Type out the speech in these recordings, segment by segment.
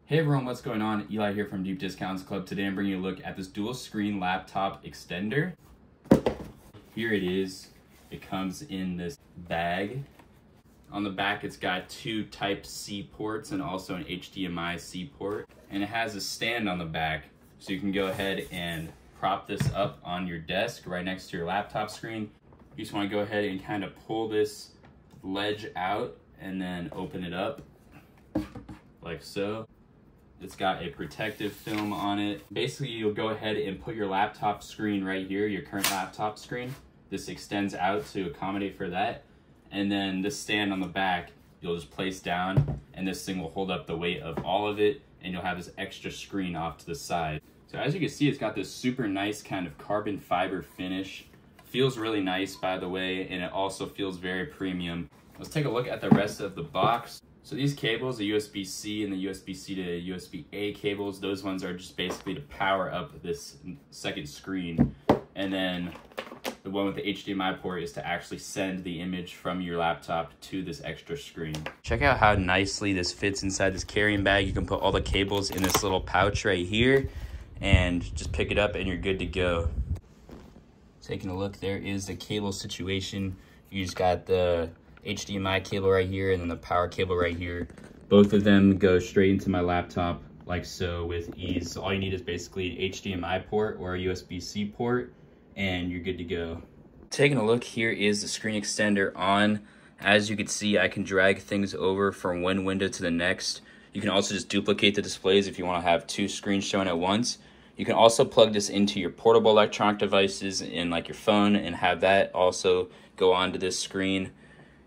Hey everyone, what's going on? Eli here from Deep Discounts Club. Today I'm bringing you a look at this dual screen laptop extender. Here it is. It comes in this bag. On the back it's got two Type-C ports and also an HDMI-C port. And it has a stand on the back, so you can go ahead and prop this up on your desk right next to your laptop screen. You just want to go ahead and kind of pull this ledge out and then open it up like so. It's got a protective film on it. Basically, you'll go ahead and put your laptop screen right here, your current laptop screen. This extends out to accommodate for that. And then this stand on the back, you'll just place down, and this thing will hold up the weight of all of it, and you'll have this extra screen off to the side. So as you can see, it's got this super nice kind of carbon fiber finish. Feels really nice, by the way, and it also feels very premium. Let's take a look at the rest of the box. So these cables, the USB-C and the USB-C to USB-A cables, those ones are just basically to power up this second screen. And then the one with the HDMI port is to actually send the image from your laptop to this extra screen. Check out how nicely this fits inside this carrying bag. You can put all the cables in this little pouch right here and just pick it up and you're good to go. Taking a look, there is the cable situation. You just got the HDMI cable right here and then the power cable right here. Both of them go straight into my laptop like so with ease. So all you need is basically an HDMI port or a USB-C port and you're good to go. Taking a look, here is the screen extender on. As you can see, I can drag things over from one window to the next. You can also just duplicate the displays if you want to have two screens showing at once. You can also plug this into your portable electronic devices in like your phone and have that also go onto this screen.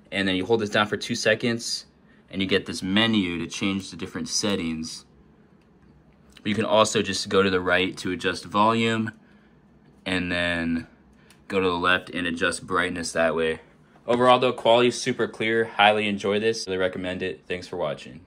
And then you hold this down for 2 seconds and you get this menu to change the different settings. But you can also just go to the right to adjust volume and then go to the left and adjust brightness that way. Overall though, quality is super clear. Highly enjoy this. Really recommend it. Thanks for watching.